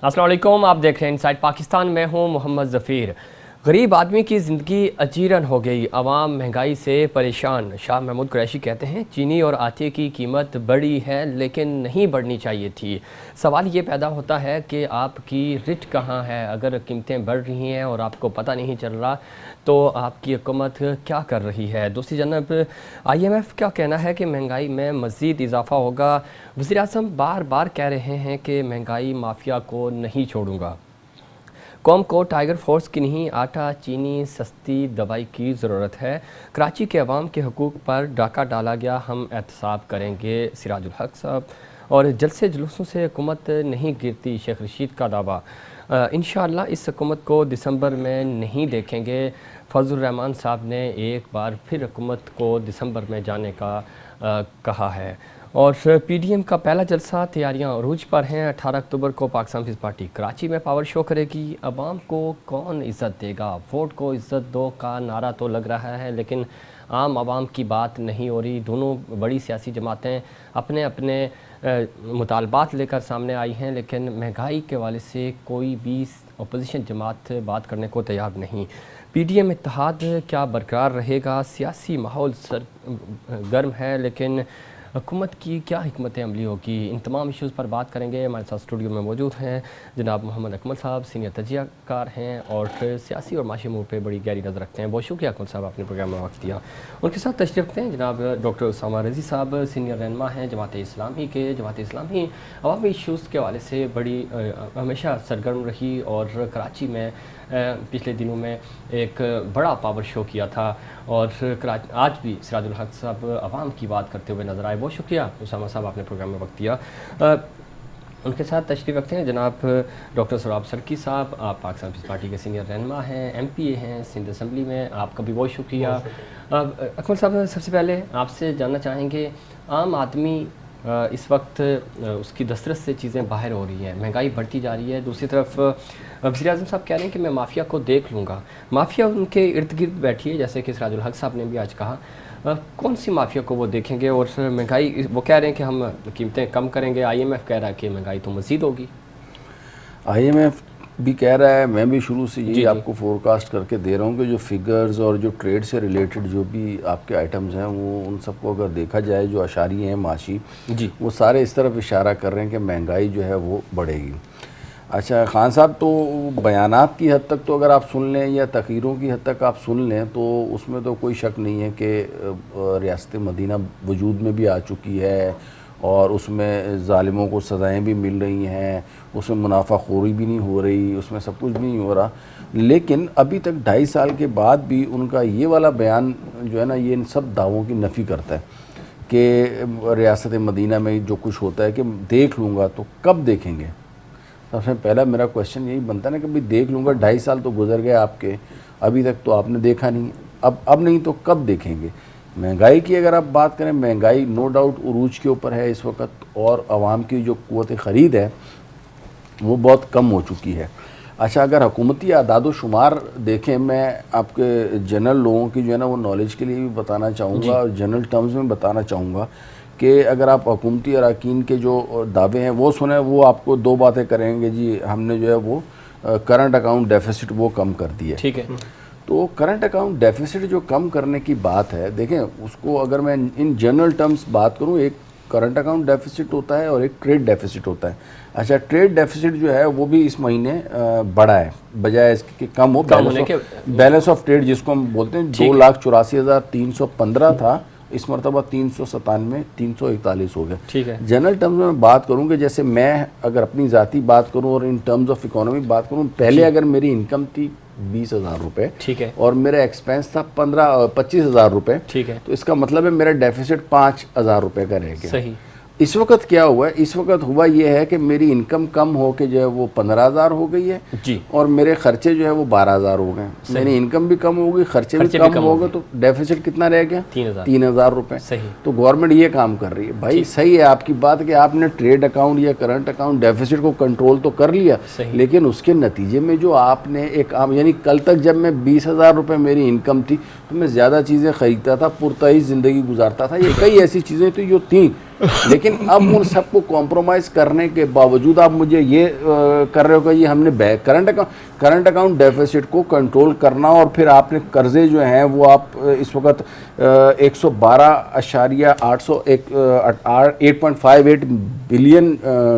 السلام علیکم، آپ دیکھ رہے ہیں انسائٹ پاکستان. میں ہوں محمد ظفیر. غریب آدمی کی زندگی اجیرن ہو گئی، عوام مہنگائی سے پریشان. شاہ محمود قریشی کہتے ہیں چینی اور آٹے کی قیمت بڑھی ہے لیکن نہیں بڑھنی چاہیے تھی. سوال یہ پیدا ہوتا ہے کہ آپ کی رٹ کہاں ہے؟ اگر قیمتیں بڑھ رہی ہیں اور آپ کو پتہ نہیں چل رہا تو آپ کی حکومت کیا کر رہی ہے؟ دوسری جانب IMF کا کہنا ہے کہ مہنگائی میں مزید اضافہ ہوگا. وزیر اعظم بار بار کہہ رہے ہیں کہ مہنگائی مافیا کو نہیں چھوڑوں گا. قوم کو ٹائیگر فورس کی نہیں، آٹا چینی سستی دوائی کی ضرورت ہے. کراچی کے عوام کے حقوق پر ڈاکہ ڈالا گیا، ہم احتساب کریں گے، سراج الحق صاحب. اور جلسے جلوسوں سے حکومت نہیں گرتی، شیخ رشید کا دعویٰ. انشاءاللہ اس حکومت کو دسمبر میں نہیں دیکھیں گے. فضل الرحمان صاحب نے ایک بار پھر حکومت کو دسمبر میں جانے کا کہا ہے. اور PDM کا پہلا جلسہ تیاریاں عروج پر ہیں. 18 اکتوبر کو پاکستان پیپلز پارٹی کراچی میں پاور شو کرے گی. عوام کو کون عزت دے گا؟ ووٹ کو عزت دو کا نعرہ تو لگ رہا ہے لیکن عام عوام کی بات نہیں ہو رہی. دونوں بڑی سیاسی جماعتیں اپنے اپنے مطالبات لے کر سامنے آئی ہیں لیکن مہنگائی کے حوالے سے کوئی بھی اپوزیشن جماعت بات کرنے کو تیار نہیں. PDM اتحاد کیا برقرار رہے گا؟ سیاسی ماحول گرم ہے لیکن حکومت کی کیا حکمت عملی ہوگی؟ ان تمام ایشوز پر بات کریں گے. ہمارے ساتھ اسٹوڈیو میں موجود ہیں جناب محمد اکمل صاحب، سینئر تجزیہ کار ہیں اور سیاسی اور معاشی امور پہ بڑی گہری نظر رکھتے ہیں. بہت شکریہ اکمل صاحب، آپ نے پروگرام میں وقت دیا. ان کے ساتھ تشریف رکھتے ہیں جناب ڈاکٹر اسامہ رضی صاحب، سینئر رہنما ہیں جماعت اسلامی کے. جماعت اسلامی عوامی ایشوز کے حوالے سے بڑی ہمیشہ سرگرم رہی اور کراچی میں پچھلے دنوں میں ایک بڑا پاور شو کیا تھا اور آج بھی سراج الحق صاحب عوام کی بات کرتے ہوئے نظر آئے. بہت شکریہ اسامہ صاحب، آپ نے پروگرام میں وقت دیا. ان کے ساتھ تشریف رکھتے ہیں جناب ڈاکٹر سراب سرکی صاحب، آپ پاکستان پیپلز پارٹی کے سینئر رہنما ہیں، MPA ہیں سندھ اسمبلی میں. آپ کا بھی بہت شکریہ. اکمل صاحب، سب سے پہلے آپ سے جاننا چاہیں گے، عام آدمی اس وقت اس کی دسترس سے چیزیں باہر ہو رہی ہیں، مہنگائی بڑھتی جا رہی ہے. دوسری طرف وزیر اعظم صاحب کہہ رہے ہیں کہ میں مافیا کو دیکھ لوں گا. مافیا ان کے ارد گرد بیٹھی ہے، جیسے کہ سراج الحق صاحب نے بھی آج کہا. کون سی مافیا کو وہ دیکھیں گے؟ اور مہنگائی وہ کہہ رہے ہیں کہ ہم قیمتیں کم کریں گے، IMF کہہ رہا ہے کہ مہنگائی تو مزید ہوگی. IMF بھی کہہ رہا ہے، میں بھی شروع سے یہی آپ کو فورکاسٹ کر کے دے رہا ہوں کہ جو فگرز اور جو ٹریڈ سے ریلیٹڈ جو بھی آپ کے آئٹمز ہیں وہ ان سب کو اگر دیکھا جائے، جو اشاریے ہیں معاشی، وہ سارے اس طرف اشارہ کر رہے ہیں کہ مہنگائی جو ہے وہ بڑھے گی. اچھا خان صاحب، تو بیانات کی حد تک تو اگر آپ سن لیں یا تقریروں کی حد تک آپ سن لیں تو اس میں تو کوئی شک نہیں ہے کہ ریاست مدینہ وجود میں بھی آ چکی ہے اور اس میں ظالموں کو سزائیں بھی مل رہی ہیں، اس میں منافع خوری بھی نہیں ہو رہی، اس میں سب کچھ بھی نہیں ہو رہا. لیکن ابھی تک 2.5 سال کے بعد بھی ان کا یہ والا بیان جو ہے نا، یہ ان سب دعووں کی نفی کرتا ہے کہ ریاست مدینہ میں جو کچھ ہوتا ہے کہ دیکھ لوں گا. تو کب دیکھیں گے؟ سب سے پہلا میرا کویشچن یہی بنتا ہے نا کہ بھئی دیکھ لوں گا. 2.5 سال تو گزر گئے آپ کے، ابھی تک تو آپ نے دیکھا نہیں. اب نہیں تو کب دیکھیں گے؟ مہنگائی کی اگر آپ بات کریں، مہنگائی نو ڈاؤٹ عروج کے اوپر ہے اس وقت اور عوام کی جو قوت خرید ہے وہ بہت کم ہو چکی ہے. اچھا اگر حکومتی اعداد و شمار دیکھیں، میں آپ کے جنرل لوگوں کی جو ہے نا وہ نالج کے لیے بھی بتانا چاہوں گا اور جنرل ٹرمز میں بتانا چاہوں گا کہ اگر آپ حکومتی اراکین کے جو دعوے ہیں وہ سنیں، وہ آپ کو 2 باتیں کریں گے. جی ہم نے جو ہے وہ کرنٹ اکاؤنٹ ڈیفیسٹ وہ کم کر دی ہے. ٹھیک ہے. تو کرنٹ اکاؤنٹ ڈیفیسٹ جو کم کرنے کی بات ہے، دیکھیں اس کو اگر میں ان جنرل ٹرمز بات کروں، ایک کرنٹ اکاؤنٹ ڈیفیسٹ ہوتا ہے اور ایک ٹریڈ ڈیفیسٹ ہوتا ہے. اچھا ٹریڈ ڈیفیسٹ جو ہے وہ بھی اس مہینے بڑھا ہے بجائے اس کے کم ہو. بیلنس آف ٹریڈ جس کو ہم بولتے ہیں 2,84,315 تھا، اس مرتبہ 397 341 ہو گیا. ٹھیک ہے. جنرل ٹرمز میں بات کروں کہ جیسے میں اگر اپنی ذاتی بات کروں اور ان ٹرمز آف اکانومی بات کروں، پہلے اگر میری انکم تھی 20,000 روپے، ٹھیک ہے، اور میرا ایکسپینس تھا 25,000 روپے، ٹھیک ہے، تو اس کا مطلب ہے میرا ڈیفیسٹ 5,000 روپے کا رہ گیا. صحیح. اس وقت کیا ہوا ہے؟ اس وقت ہوا یہ ہے کہ میری انکم کم ہو کے جو ہے وہ 15,000 ہو گئی ہے جی، اور میرے خرچے جو ہے وہ 12,000 ہو گئے. میری انکم بھی کم ہو گئی، خرچے بھی کم ہو گئے، تو ڈیفیسٹ کتنا رہ گیا؟ 3,000 روپے. صحیح. تو گورنمنٹ یہ کام کر رہی ہے. بھائی صحیح ہے آپ کی بات کہ آپ نے ٹریڈ اکاؤنٹ یا کرنٹ اکاؤنٹ ڈیفیسٹ کو کنٹرول تو کر لیا، لیکن اس کے نتیجے میں جو آپ نے ایک یعنی کل تک جب میں 20,000 روپے میری انکم تھی تو میں زیادہ چیزیں خریدتا تھا، پرتعیش زندگی گزارتا تھا. یہ کئی ایسی چیزیں تھیں جو تھیں لیکن اب ان سب کو کمپرومائز کرنے کے باوجود آپ مجھے یہ کر رہے ہو کہ یہ ہم نے کرنٹ اکاؤنٹ ڈیفیسٹ کو کنٹرول کرنا، اور پھر آپ نے قرضے جو ہیں وہ آپ اس وقت 8.58 بلین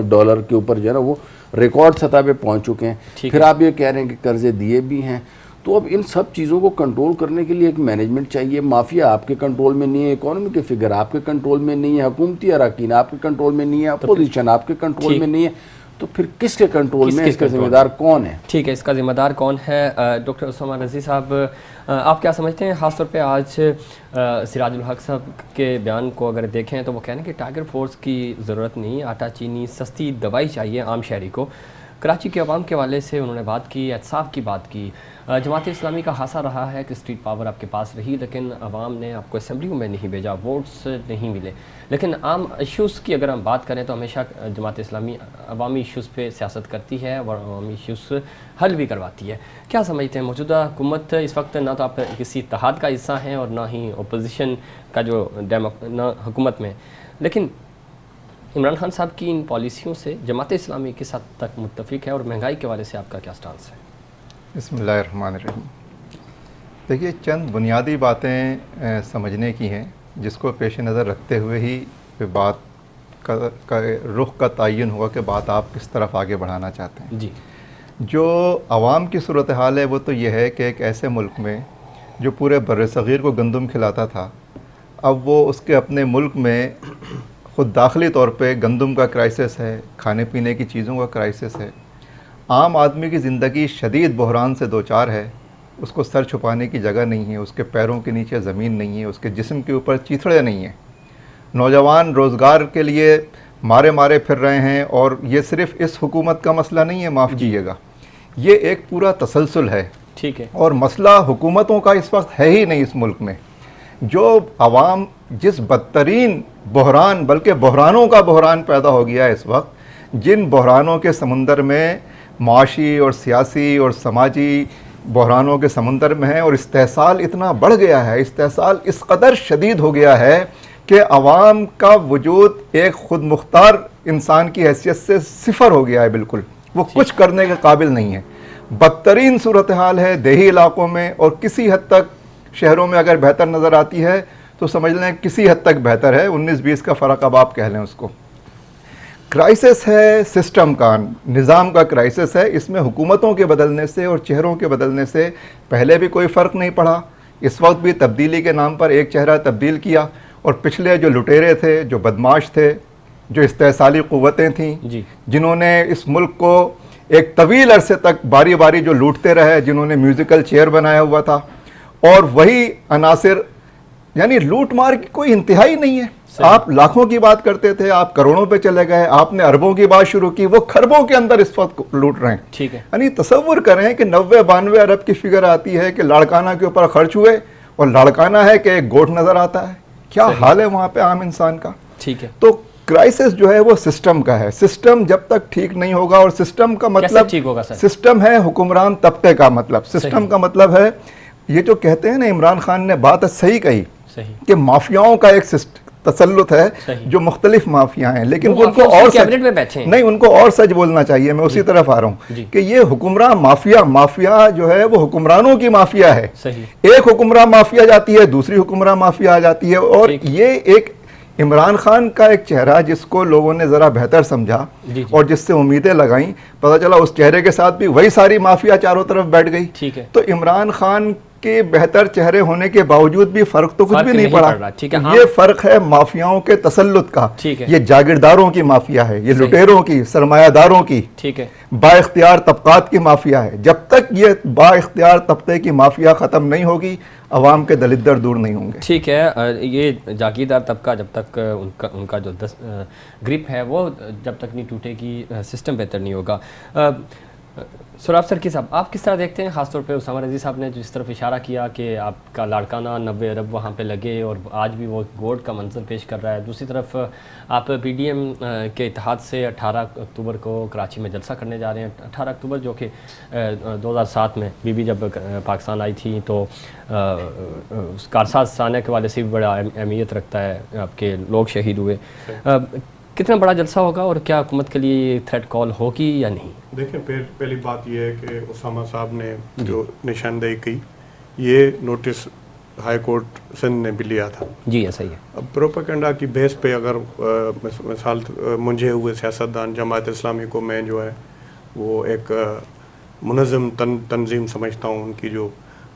ڈالر کے اوپر جو ہے نا وہ ریکارڈ سطح پہ پہنچ چکے ہیں، پھر آپ یہ کہہ رہے ہیں کہ قرضے دیے بھی ہیں. تو اب ان سب چیزوں کو کنٹرول کرنے کے لیے ایک مینجمنٹ چاہیے. مافیا آپ کے کنٹرول میں نہیں ہے، اکانومی کے فگر آپ کے کنٹرول میں نہیں ہے، حکومتی اراکین آپ کے کنٹرول میں نہیں ہے، اپوزیشن آپ کے کنٹرول میں نہیں ہے، تو پھر کس کے کنٹرول میں، اس کا ذمہ دار کون ہے؟ ٹھیک ہے، اس کا ذمہ دار کون ہے؟ ڈاکٹر اسامہ رضوی صاحب، آپ کیا سمجھتے ہیں؟ خاص طور پہ آج سراج الحق صاحب کے بیان کو اگر دیکھیں تو وہ کہنے کہ ٹائیگر فورس کی ضرورت نہیں، آٹا چینی سستی دوائی چاہیے عام شہری کو. کراچی کے عوام کے حوالے سے انہوں نے بات کی، احتساب کی بات کی. جماعت اسلامی کا خاصہ رہا ہے کہ اسٹریٹ پاور آپ کے پاس رہی، لیکن عوام نے آپ کو اسمبلیوں میں نہیں بھیجا، ووٹس نہیں ملے. لیکن عام ایشوز کی اگر ہم بات کریں تو ہمیشہ جماعت اسلامی عوامی ایشوز پہ سیاست کرتی ہے اور عوامی ایشوز حل بھی کرواتی ہے. کیا سمجھتے ہیں موجودہ حکومت اس وقت نہ تو آپ کسی اتحاد کا حصہ ہیں اور نہ ہی اپوزیشن کا جو نہ حکومت میں، لیکن عمران خان صاحب کی ان پالیسیوں سے جماعت اسلامی کس حد تک متفق ہے، اور مہنگائی کے حوالے سے آپ کا کیا سٹانس ہے؟ بسم اللہ الرحمن الرحیم. دیکھیے، چند بنیادی باتیں سمجھنے کی ہیں جس کو پیش نظر رکھتے ہوئے ہی بات کا رخ کا تعین ہوا کہ بات آپ کس طرف آگے بڑھانا چاہتے ہیں. جی، جو عوام کی صورتحال ہے وہ تو یہ ہے کہ ایک ایسے ملک میں جو پورے بر صغیر کو گندم کھلاتا تھا، اب وہ اس کے اپنے ملک میں خود داخلی طور پہ گندم کا کرائسس ہے، کھانے پینے کی چیزوں کا کرائسس ہے. عام آدمی کی زندگی شدید بحران سے دوچار ہے. اس کو سر چھپانے کی جگہ نہیں ہے، اس کے پیروں کے نیچے زمین نہیں ہے، اس کے جسم کے اوپر چیتھڑے نہیں ہیں. نوجوان روزگار کے لیے مارے پھر رہے ہیں، اور یہ صرف اس حکومت کا مسئلہ نہیں ہے، معاف کیجیے گا، یہ ایک پورا تسلسل ہے. ٹھیک ہے. اور مسئلہ حکومتوں کا اس وقت ہے ہی نہیں اس ملک میں. جو عوام جس بدترین بحران، بلکہ بحرانوں کا بحران پیدا ہو گیا ہے اس وقت، جن بحرانوں کے سمندر میں معاشی اور سیاسی اور سماجی بحرانوں کے سمندر میں ہے، اور استحصال اتنا بڑھ گیا ہے، استحصال اس قدر شدید ہو گیا ہے کہ عوام کا وجود ایک خود مختار انسان کی حیثیت سے صفر ہو گیا ہے. بالکل وہ کچھ کرنے کے قابل نہیں ہے. بدترین صورتحال ہے دیہی علاقوں میں، اور کسی حد تک شہروں میں اگر بہتر نظر آتی ہے تو سمجھ لیں کسی حد تک بہتر ہے. 19-20 کا فرق اب آپ کہہ لیں اس کو. کرائسس ہے سسٹم کا، نظام کا کرائسس ہے. اس میں حکومتوں کے بدلنے سے اور چہروں کے بدلنے سے پہلے بھی کوئی فرق نہیں پڑا، اس وقت بھی تبدیلی کے نام پر ایک چہرہ تبدیل کیا، اور پچھلے جو لٹیرے تھے، جو بدماش تھے، جو استحصالی قوتیں تھیں، جنہوں نے اس ملک کو ایک طویل عرصے تک باری باری جو لوٹتے رہے، جنہوں نے میوزیکل چیئر بنایا ہوا تھا، اور وہی عناصر، یعنی لوٹ مار کی کوئی انتہائی نہیں ہے. آپ لاکھوں کی بات کرتے تھے، آپ کروڑوں پہ چلے گئے، آپ نے اربوں کی بات شروع کی، وہ کھربوں کے اندر اس وقت لوٹ رہے ہیں. ٹھیک ہے. یعنی تصور کریں کہ 90-92 ارب کی فگر آتی ہے کہ لاڑکانہ کے اوپر خرچ ہوئے، اور لاڑکانہ ہے کہ ایک گوٹھ نظر آتا ہے. کیا حال ہے وہاں پہ عام انسان کا. ٹھیک ہے. تو کرائسس جو ہے وہ سسٹم کا ہے. سسٹم جب تک ٹھیک نہیں ہوگا، اور سسٹم کا مطلب ٹھیک ہوگا سر؟ سسٹم ہے حکمران طبقے کا مطلب. سسٹم کا مطلب ہے یہ جو کہتے ہیں نا، عمران خان نے بات صحیح کہی کہ مافیاؤں کا ایک تسلط ہے، جو مختلف مافیا ہیں، لیکن ان کو اور نہیں، ان کو اور سچ بولنا چاہیے. میں اسی طرف آ رہا ہوں کہ یہ حکمراں مافیا جو ہے وہ حکمرانوں کی مافیا ہے. ایک حکمراں مافیا جاتی ہے، دوسری حکمراں مافیا آ جاتی ہے. اور یہ ایک عمران خان کا ایک چہرہ جس کو لوگوں نے ذرا بہتر سمجھا اور جس سے امیدیں لگائیں، پتہ چلا اس چہرے کے ساتھ بھی وہی ساری مافیا چاروں طرف بیٹھ گئی. تو عمران خان کے بہتر چہرے ہونے کے باوجود بھی فرق تو کچھ بھی نہیں پڑا. یہ فرق ہے مافیاؤں کے تسلط کا. یہ جاگیرداروں کی مافیا ہے، یہ لٹیروں کی، سرمایہ داروں کی، با اختیار طبقات کی مافیا ہے. جب تک یہ با اختیار طبقے کی مافیا ختم نہیں ہوگی، عوام کے دلدر دور نہیں ہوں گے. ٹھیک ہے. یہ جاگیردار طبقہ جب تک ان کا جو گرپ ہے وہ جب تک نہیں ٹوٹے گی، سسٹم بہتر نہیں ہوگا. سراب سرکی صاحب، آپ کس طرح دیکھتے ہیں خاص طور پہ اسامہ رضوی صاحب نے جس طرف اشارہ کیا کہ آپ کا لاڑکانہ 90 ارب وہاں پہ لگے اور آج بھی وہ گوڈ کا منظر پیش کر رہا ہے، دوسری طرف آپ پی ڈی ایم کے اتحاد سے 18 اکتوبر کو کراچی میں جلسہ کرنے جا رہے ہیں، 18 اکتوبر جو کہ 2007 میں بی بی جب پاکستان آئی تھی تو کارساز سانیہ کے والے سے بھی بڑا اہمیت رکھتا ہے، آپ کے لوگ شہید ہوئے، کتنا بڑا جلسہ ہوگا اور کیا حکومت کے لیے یہ تھریٹ کال ہوگی یا نہیں؟ دیکھیں پہلی بات یہ ہے کہ اسامہ صاحب نے جو نشاندہی کی، یہ نوٹس ہائی کورٹ سندھ نے بھی لیا تھا. جی ایسا ہی ہے. اب پروپیگنڈا کی بیس پہ اگر مثال منجھے ہوئے سیاستدان جماعت اسلامی کو میں جو ہے وہ ایک منظم تنظیم سمجھتا ہوں، ان کی جو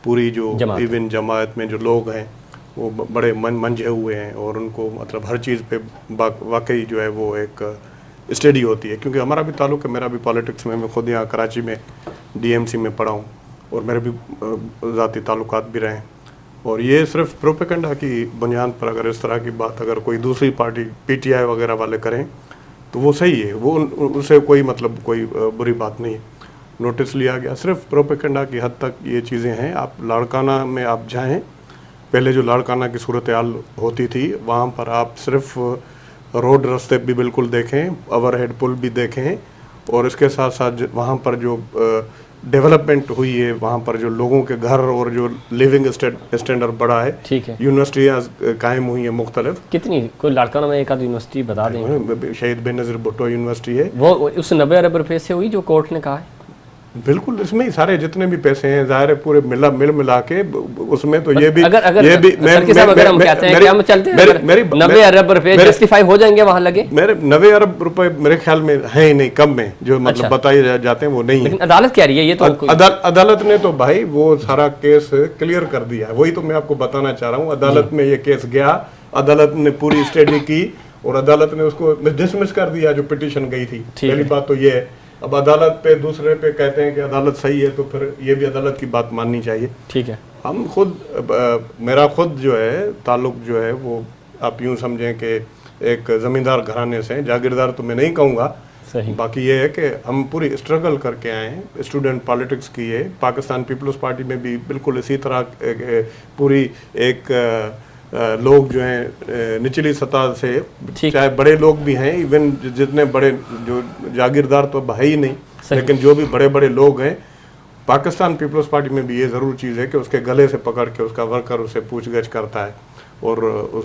پوری جو ایون جماعت میں جو لوگ ہیں وہ بڑے منجھے ہوئے ہیں اور ان کو مطلب ہر چیز پہ واقعی جو ہے وہ ایک اسٹڈی ہوتی ہے. کیونکہ ہمارا بھی تعلق ہے، میرا بھی پالیٹکس میں خود یہاں کراچی میں ڈی ایم سی میں پڑھا ہوں اور میرے بھی ذاتی تعلقات بھی رہے ہیں. اور یہ صرف پروپیگنڈا کی بنیاد پر اگر اس طرح کی بات اگر کوئی دوسری پارٹی پی ٹی آئی وغیرہ والے کریں تو وہ صحیح ہے، وہ اسے کوئی مطلب کوئی بری بات نہیں ہے. نوٹس لیا گیا صرف پروپیگنڈا کی حد تک یہ چیزیں ہیں. آپ لاڑکانہ میں آپ جائیں، پہلے جو لاڑکانہ کی صورتحال ہوتی تھی وہاں پر آپ صرف روڈ رستے بھی بالکل دیکھیں، اوور ہیڈ پل بھی دیکھیں، اور اس کے ساتھ ساتھ وہاں پر جو ڈیولپمنٹ ہوئی ہے، وہاں پر جو لوگوں کے گھر اور جو لیونگ اسٹینڈرڈ بڑھا ہے، ٹھیک ہے، یونیورسٹیاں قائم ہوئی ہیں مختلف. کتنی کوئی لاڑکانہ میں ایک آدھ یونیورسٹی بتا دیں؟ شہید بے نظیر بھٹو یونیورسٹی ہے، وہ اس 90 ارب روپے سے ہوئی جو کورٹ نے کہا ہے. بالکل اس میں ہی سارے جتنے بھی پیسے ہیں ظاہر ہے پورے ملا کے اس میں تو یہ بھی اگر ہم کہتے ہیں کہ ہم چلتے ہیں 90 ارب روپے جسٹیفائی ہو جائیں گے وہاں لگے، میرے 90 ارب روپے میرے خیال میں ہیں ہی نہیں، کم میں جو مطلب بتائے جاتے ہیں وہ نہیں ہے. لیکن عدالت کہہ رہی ہے یہ تو عدالت نے تو بھائی وہ سارا کیس کلیئر کر دیا ہے. وہی تو میں آپ کو بتانا چاہ رہا ہوں. عدالت میں یہ کیس گیا، عدالت نے پوری اسٹڈی کی اور عدالت نے اس کو ڈسمس کر دیا جو پٹیشن گئی تھی. پہلی بات تو یہ ہے. اب عدالت پہ دوسرے پہ کہتے ہیں کہ عدالت صحیح ہے تو پھر یہ بھی عدالت کی بات ماننی چاہیے. ٹھیک ہے. ہم خود میرا خود جو ہے تعلق جو ہے وہ آپ یوں سمجھیں کہ ایک زمیندار گھرانے سے، جاگیردار تو میں نہیں کہوں گا. باقی یہ ہے کہ ہم پوری اسٹرگل کر کے آئے ہیں، اسٹوڈنٹ پالیٹکس کی ہے. پاکستان پیپلز پارٹی میں بھی بالکل اسی طرح پوری ایک لوگ جو ہیں نچلی سطح سے، چاہے بڑے لوگ بھی ہیں، ایون جتنے بڑے جو جاگیردار تو ہے ہی نہیں، لیکن جو بھی بڑے بڑے لوگ ہیں پاکستان پیپلز پارٹی میں بھی یہ ضرور چیز ہے کہ اس کے گلے سے پکڑ کے اس کا ورکر اسے پوچھ گچھ کرتا ہے اور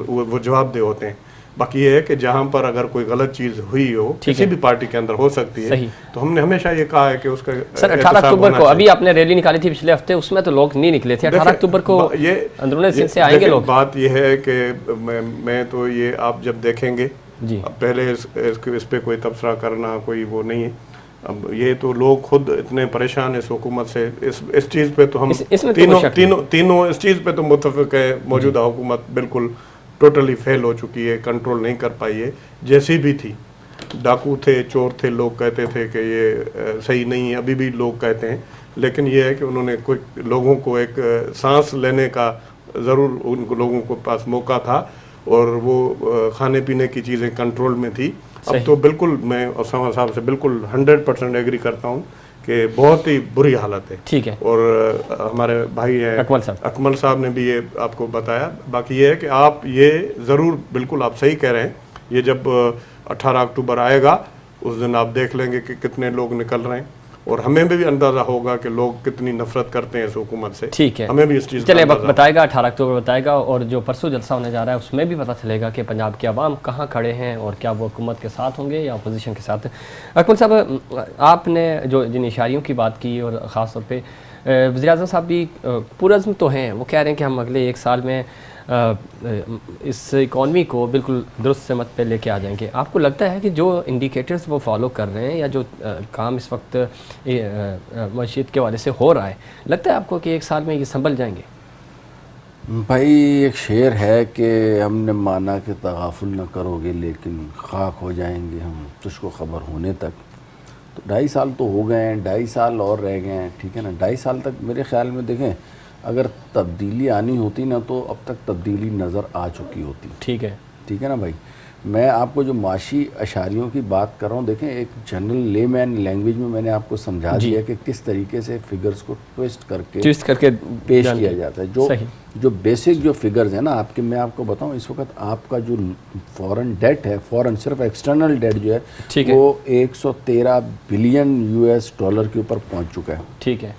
وہ جواب دہ ہوتے ہیں. باقی یہ ہے کہ جہاں پر اگر کوئی غلط چیز ہوئی ہو کسی بھی پارٹی کے اندر ہو سکتی ہے، تو ہم نے ہمیشہ یہ کہا ہے کہ اس کا سر 18 اکتوبر کو ابھی آپ نے ریلی نکالی تھی پچھلے ہفتے، اس میں تو لوگ نہیں نکلے تھے. 18 اکتوبر کو اندرون سندھ سے آئیں گے لوگ. بات یہ ہے کہ میں تو یہ آپ جب دیکھیں گے پہلے اس پہ کوئی تبصرہ کرنا کوئی وہ نہیں ہے. اب یہ تو لوگ خود اتنے پریشان ہیں اس حکومت سے، اس چیز پہ تو ہم تینوں اس چیز پہ تو متفق ہے. موجودہ حکومت بالکل ٹوٹلی فیل ہو چکی ہے، کنٹرول نہیں کر پائی ہے. جیسی بھی تھی، ڈاکو تھے، چور تھے، لوگ کہتے تھے کہ یہ صحیح نہیں ہے، ابھی بھی لوگ کہتے ہیں. لیکن یہ ہے کہ انہوں نے کوئی لوگوں کو ایک سانس لینے کا ضرور ان کو لوگوں کو پاس موقع تھا اور وہ کھانے پینے کی چیزیں کنٹرول میں تھی. اب تو بالکل میں اسامہ صاحب سے بالکل 100% ایگری کرتا ہوں کہ بہت ہی بری حالت ہے. ٹھیک ہے. اور ہمارے بھائی ہیں اکمل صاحب نے بھی یہ آپ کو بتایا. باقی یہ ہے کہ آپ یہ ضرور بالکل آپ صحیح کہہ رہے ہیں. یہ جب 18 اکتوبر آئے گا اس دن آپ دیکھ لیں گے کہ کتنے لوگ نکل رہے ہیں اور ہمیں بھی اندازہ ہوگا کہ لوگ کتنی نفرت کرتے ہیں اس حکومت سے. ٹھیک ہے، ہمیں بھی اس چیز چلے وقت بتائے گا، 18 اکتوبر بتائے گا. اور جو پرسوں جلسہ ہونے جا رہا ہے اس میں بھی پتہ چلے گا کہ پنجاب کے عوام کہاں کھڑے ہیں اور کیا وہ حکومت کے ساتھ ہوں گے یا اپوزیشن کے ساتھ. اکمل صاحب، آپ نے جو جن اشاریوں کی بات کی اور خاص طور پہ وزیر اعظم صاحب بھی پرعزم تو ہیں، وہ کہہ رہے ہیں کہ ہم اگلے 1 سال میں اس اکانومی کو بالکل درست سمت پہ لے کے آ جائیں گے. آپ کو لگتا ہے کہ جو انڈیکیٹرز وہ فالو کر رہے ہیں یا جو کام اس وقت معیشت کے حوالے سے ہو رہا ہے، لگتا ہے آپ کو کہ 1 سال میں یہ سنبھل جائیں گے؟ بھائی ایک شعر ہے کہ ہم نے مانا کہ تغافل نہ کرو گے لیکن خاک ہو جائیں گے ہم تجھ کو خبر ہونے تک. تو 2.5 سال تو ہو گئے ہیں، 2.5 سال اور رہ گئے ہیں. ٹھیک ہے نا، 2.5 سال تک میرے خیال میں دیکھیں اگر تبدیلی آنی ہوتی نا تو اب تک تبدیلی نظر آ چکی ہوتی. ٹھیک ہے نا بھائی. میں آپ کو جو معاشی اشاریوں کی بات کر رہا ہوں، دیکھیں ایک جنرل لے مین لینگویج میں نے آپ کو سمجھا دیا کہ کس طریقے سے فگرز کو ٹویسٹ کر کے پیش کیا جاتا ہے. جو بیسک جو فگرز ہیں نا آپ کے، میں آپ کو بتاؤں اس وقت آپ کا جو فورن ڈیٹ ہے، فورن صرف ایکسٹرنل ڈیٹ جو ہے وہ 113 بلین US ڈالر کے اوپر پہنچ چکا ہے. ٹھیک ہے.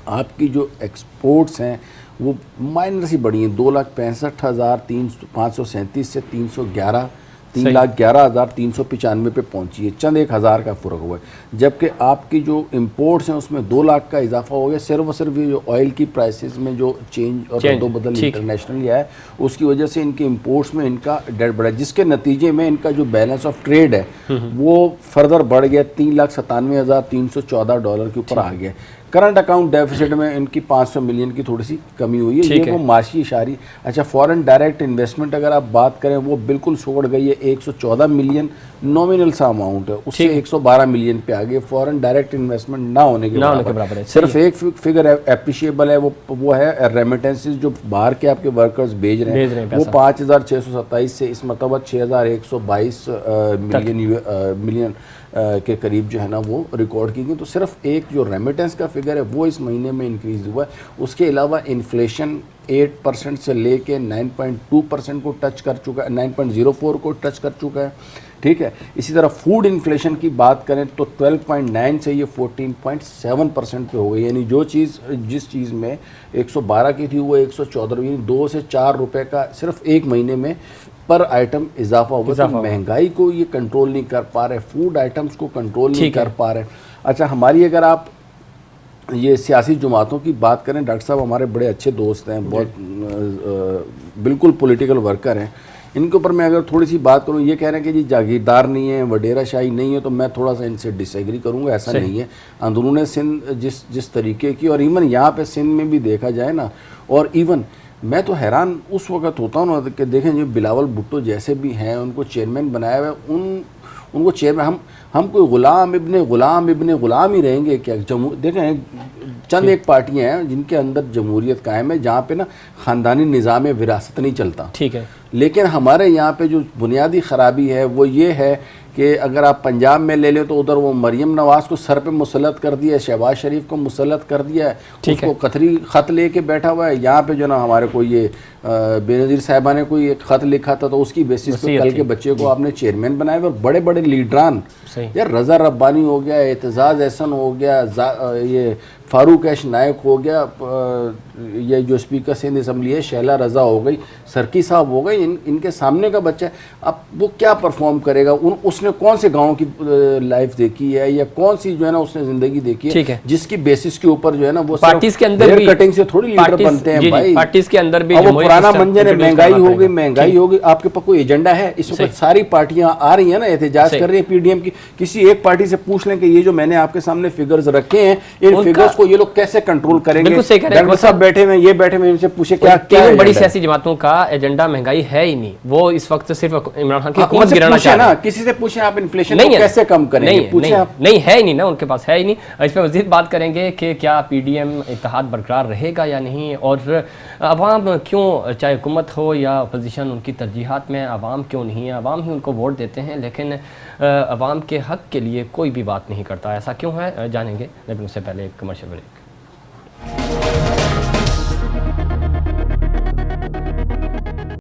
آپ کی جو ایکسپورٹس ہیں وہ مائنر سی بڑی ہیں، 2,65,537 سے 3,11,395 پہ پہنچی ہے، چند 1,000 کا فرق ہوا ہے. جبکہ آپ کی جو امپورٹس ہیں اس میں 2 لاکھ کا اضافہ ہو گیا، صرف اور صرف یہ جو آئل کی پرائسز میں جو چینج اور رد و بدل انٹرنیشنل ہے اس کی وجہ سے ان کی امپورٹس میں ان کا ڈیٹ بڑھا ہے، جس کے نتیجے میں ان کا جو بیلنس آف ٹریڈ ہے وہ فردر بڑھ گیا، 3,97,314 ڈالر کے اوپر آ گیا. کرنٹ اکاؤنٹ ڈیفیسٹ میں ان کی 500 ملین کی تھوڑی سی کمی ہوئی ہے. یہ وہ معاشی اشاری. اچھا فورن ڈائریکٹ انویسٹمنٹ اگر آپ بات کریں وہ بالکل چھوڑ گئی ہے، 114 ملین نومینل سا اماؤنٹ ہے، اس سے 112 ملین پہ آگے. فورن ڈائریکٹ انویسٹمنٹ نہ ہونے کے برابر ہے. صرف ایک فگر اپریشیبل ہے، وہ ہے ریمیٹنسز جو باہر کے آپ کے ورکرز بھیج رہے ہیں، وہ 5,627 سے اس مرتبہ 6,122 ملین کے قریب جو ہے نا وہ ریکارڈ کی گئی. تو صرف ایک جو ریمیٹنس کا فگر ہے وہ اس مہینے میں انکریز ہوا ہے. اس کے علاوہ انفلیشن 8% سے لے کے 9.2% کو ٹچ کر چکا ہے، 9.04 کو ٹچ کر چکا ہے. ٹھیک ہے. اسی طرح فوڈ انفلیشن کی بات کریں تو 12.9 سے یہ 14.7% پہ ہو گئی. یعنی جو چیز جس چیز میں 112 کی تھی وہ 114، یعنی 2 سے 4 روپے کا صرف ایک مہینے میں پر آئٹم اضافہ ہوگا. تو مہنگائی کو یہ کنٹرول نہیں کر پا رہے، فوڈ آئٹمز کو کنٹرول نہیں کر پا رہے. اچھا ہماری اگر آپ یہ سیاسی جماعتوں کی بات کریں، ڈاکٹر صاحب ہمارے بڑے اچھے دوست ہیں، بہت بالکل پولیٹیکل ورکر ہیں. ان کے اوپر میں اگر تھوڑی سی بات کروں، یہ کہہ رہے ہیں کہ جی جاگیردار نہیں ہے، وڈیرہ شاہی نہیں ہے، تو میں تھوڑا سا ان سے ڈس ایگری کروں گا. ایسا نہیں ہے. اندرون سندھ جس طریقے کی، اور ایون یہاں پہ سندھ میں بھی دیکھا جائے نا، اور ایون میں تو حیران اس وقت ہوتا ہوں نا کہ دیکھیں جو بلاول بھٹو جیسے بھی ہیں ان کو چیئرمین بنایا ہوا ہے، ان کو چیئرمین ہم کوئی غلام ابن غلام ہی رہیں گے کیا؟ دیکھیں چند ایک پارٹیاں ہیں جن کے اندر جمہوریت قائم ہے، جہاں پہ نا خاندانی نظام وراثت نہیں چلتا. ٹھیک ہے. لیکن ہمارے یہاں پہ جو بنیادی خرابی ہے وہ یہ ہے کہ اگر آپ پنجاب میں لے لیں تو ادھر وہ مریم نواز کو سر پہ مسلط کر دیا ہے، شہباز شریف کو مسلط کر دیا ہے، اس کو قطری خط لے کے بیٹھا ہوا ہے. یہاں پہ جو نا ہمارے کو یہ بے نظیر صاحبہ نے کوئی ایک خط لکھا تھا تو اس کی بیسس پہ کل کے بچے کو آپ نے چیئرمین بنایا ہوا. اور بڑے بڑے لیڈران، یار رضا ربانی ہو گیا، اعتزاز احسن ہو گیا، یہ فاروق ایش نائک ہو گیا، یہ جو اسپیکر سندھ اسمبلی ہے شیلا رضا ہو گئی، سرکی صاحب ہو گئی. ان کے سامنے کا بچہ ہے، اب وہ کیا پرفارم کرے گا؟ اس نے کون سے گاؤں کی لائف دیکھی ہے یا کون سی جو ہے نا اس نے زندگی دیکھی ہے جس کی بیسس کے اوپر جو ہے نا وہ پارٹیز کے اندر بھی کٹنگ سے تھوڑی لیڈر بنتے ہیں بھائی. پارٹیز کے اندر بھی وہ پرانا منجر ہے، مہنگائی ہوگی. آپ کے پاس کوئی ایجنڈا ہے؟ اس وقت ساری پارٹیاں آ رہی ہیں نا، احتجاج کر رہی ہیں. پی ڈی ایم کی کسی ایک پارٹی سے پوچھ لیں کہ یہ جو میں نے آپ کے سامنے فگرز رکھے ہیں، ان فگرز کو یہ لوگ کیسے کنٹرول کریں گے؟ ڈاکٹر صاحب بیٹھے ہوئے، یہ بیٹھے ہوئے، ان سے پوچھے کیا بڑی سیاسی جماعتوں کا ایجنڈا مہنگائی ہے ہی نہیں. وہ اس وقت صرف عمران خان کی حکومت گرانا چاہ رہے ہیں. کسی سے پوچھیں آپ انفلیشن کو کیسے کم کریں گے؟ نہیں ہے ہی نہیں نا، ان کے پاس ہے ہی نہیں. اس پہ مزید بات کریں گے کہ کیا پی ڈی ایم اتحاد برقرار رہے گا یا نہیں، اور عوام کیوں، چاہے حکومت ہو یا اپوزیشن، ان کی ترجیحات میں عوام کیوں نہیں ہے؟ عوام ہی ان کو ووٹ دیتے ہیں لیکن عوام کے حق کے لیے کوئی بھی بات نہیں کرتا. ایسا کیوں ہے جانیں گے، لیکن اس سے پہلے ایک کمرشل بریک.